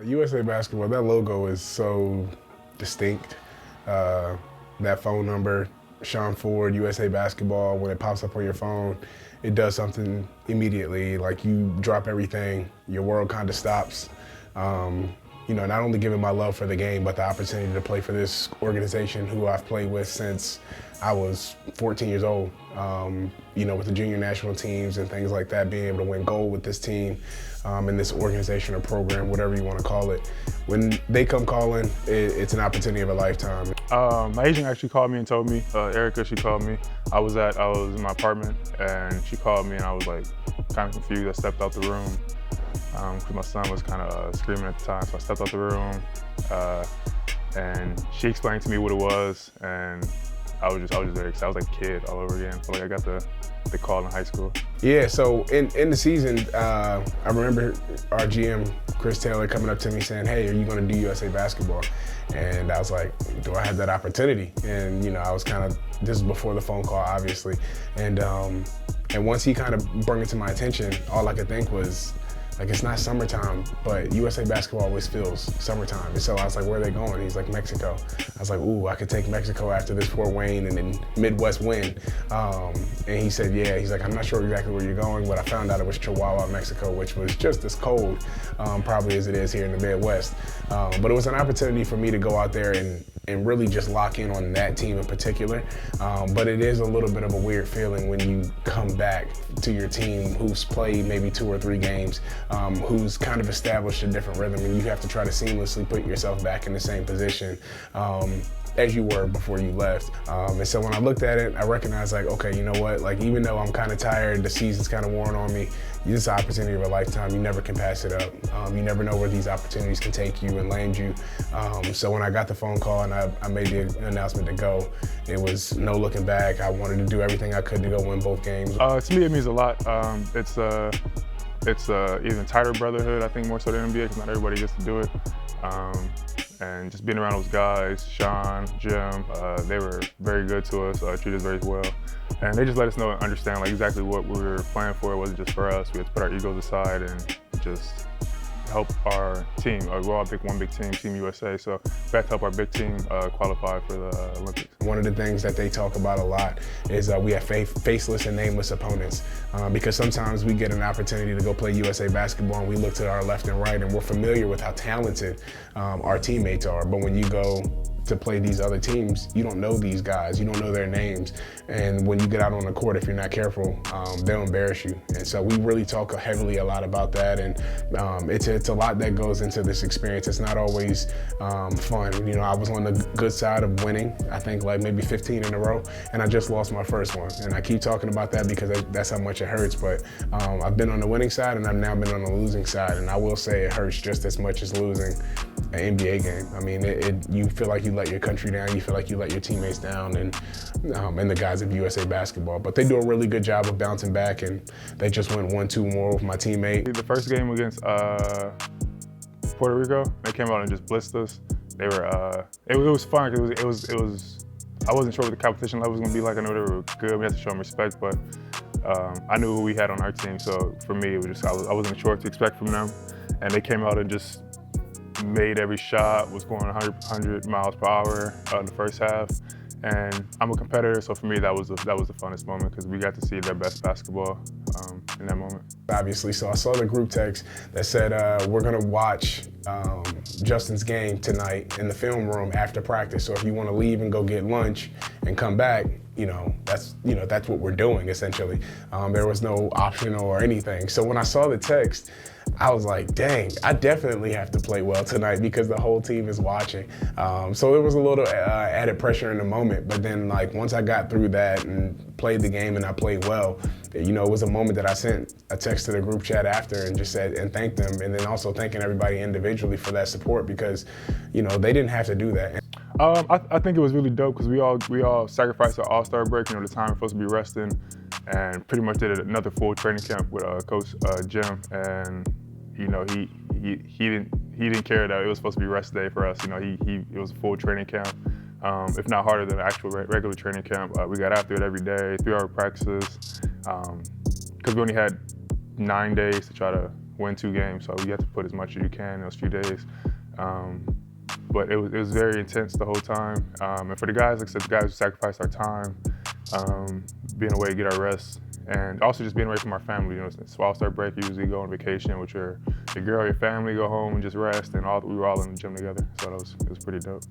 USA Basketball, that logo is so distinct. That phone number, Sean Ford, USA Basketball, when it pops up on your phone, it does something immediately. Like you drop everything, your world kind of stops. Not only giving my love for the game, but the opportunity to play for this organization who I've played with since I was 14 years old. With the junior national teams and things like that, being able to win gold with this team and this organization or program, whatever you want to call it. When they come calling, it's an opportunity of a lifetime. My agent actually called me and told me, Erica, she called me. I was in my apartment and she called me and I was like kind of confused. I stepped out the room because my son was kind of screaming at the time. So I stepped out the room and she explained to me what it was, and I was just very excited. I was like a kid all over again. I feel like I got the call in high school. Yeah, so in the season, I remember our GM, Chris Taylor, coming up to me saying, "Hey, are you gonna do USA Basketball?" And I was like, do I have that opportunity? And I was this is before the phone call, obviously. And once he kind of brought it to my attention, all I could think was, like, it's not summertime, but USA Basketball always feels summertime. And so I was like, where are they going? He's like, Mexico. I was like, ooh, I could take Mexico after this Fort Wayne and then Midwest win. And he said, yeah. He's like, I'm not sure exactly where you're going, but I found out it was Chihuahua, Mexico, which was just as cold probably as it is here in the Midwest. But it was an opportunity for me to go out there and really just lock in on that team in particular. But it is a little bit of a weird feeling when you come back to your team who's played maybe 2 or 3 games, who's kind of established a different rhythm, and you have to try to seamlessly put yourself back in the same position as you were before you left. And so when I looked at it, I recognized, like, okay, you know what? Like, even though I'm kind of tired, the season's kind of worn on me, this is an opportunity of a lifetime. You never can pass it up. You never know where these opportunities can take you and land you. So when I got the phone call and I made the announcement to go, it was no looking back. I wanted to do everything I could to go win both games. To me, it means a lot. It's even tighter brotherhood, I think, more so than NBA, because not everybody gets to do it. And just being around those guys, Sean, Jim, they were very good to us, treated us very well. And they just let us know and understand, like, exactly what we were playing for. It wasn't just for us. We had to put our egos aside and just help our team. We're all one big team, Team USA, so we had to help our big team qualify for the Olympics. One of the things that they talk about a lot is we have faceless and nameless opponents, because sometimes we get an opportunity to go play USA Basketball and we look to our left and right and we're familiar with how talented our teammates are, but when you go to play these other teams, you don't know these guys, you don't know their names, and when you get out on the court, if you're not careful, they'll embarrass you. And so we really talk heavily a lot about that, and it's a lot that goes into this experience. It's not always fun. I was on the good side of winning, I think like maybe 15 in a row, and I just lost my first one. And I keep talking about that because that's how much it hurts, but I've been on the winning side and I've now been on the losing side, and I will say it hurts just as much as losing an NBA game. I mean, you feel like you let your country down, you feel like you let your teammates down, and the guys of USA Basketball. But they do a really good job of bouncing back, and they just went 1-2 more with my teammate. The first game against Puerto Rico, they came out and just blitzed us. They were, it was fun. It was. I wasn't sure what the competition level was gonna be like. I know they were good. We had to show them respect, but I knew who we had on our team. So for me, it was just I wasn't sure what to expect from them, and they came out and just made every shot, was going 100 miles per hour in the first half. And I'm a competitor, so for me that was the funnest moment, because we got to see their best basketball in that moment. Obviously, so I saw the group text that said we're gonna watch Justin's game tonight in the film room after practice. So if you want to leave and go get lunch and come back, that's what we're doing essentially. There was no optional or anything. So when I saw the text, I was like, dang, I definitely have to play well tonight because the whole team is watching. So there was a little added pressure in the moment, but then like once I got through that and played the game and I played well, it was a moment that I sent a text to the group chat after and just said, and thanked them, and then also thanking everybody individually for that support, because they didn't have to do that. I think it was really dope because we all sacrificed our All-Star break, the time we're supposed to be resting, and pretty much did another full training camp with Coach Jim, and he didn't care that it was supposed to be rest day for us. It was a full training camp, if not harder than the actual regular training camp. We got after it every day, 3-hour practices, because we only had 9 days to try to win 2 games. So you have to put as much as you can in those few days. But it was very intense the whole time. And for the guys, like I said, the guys who sacrificed our time, being away to get our rest, and also just being away from our family. You know, it's All-Star break, you usually go on vacation with your girl, your family, go home and just rest, and we were all in the gym together. So it was pretty dope.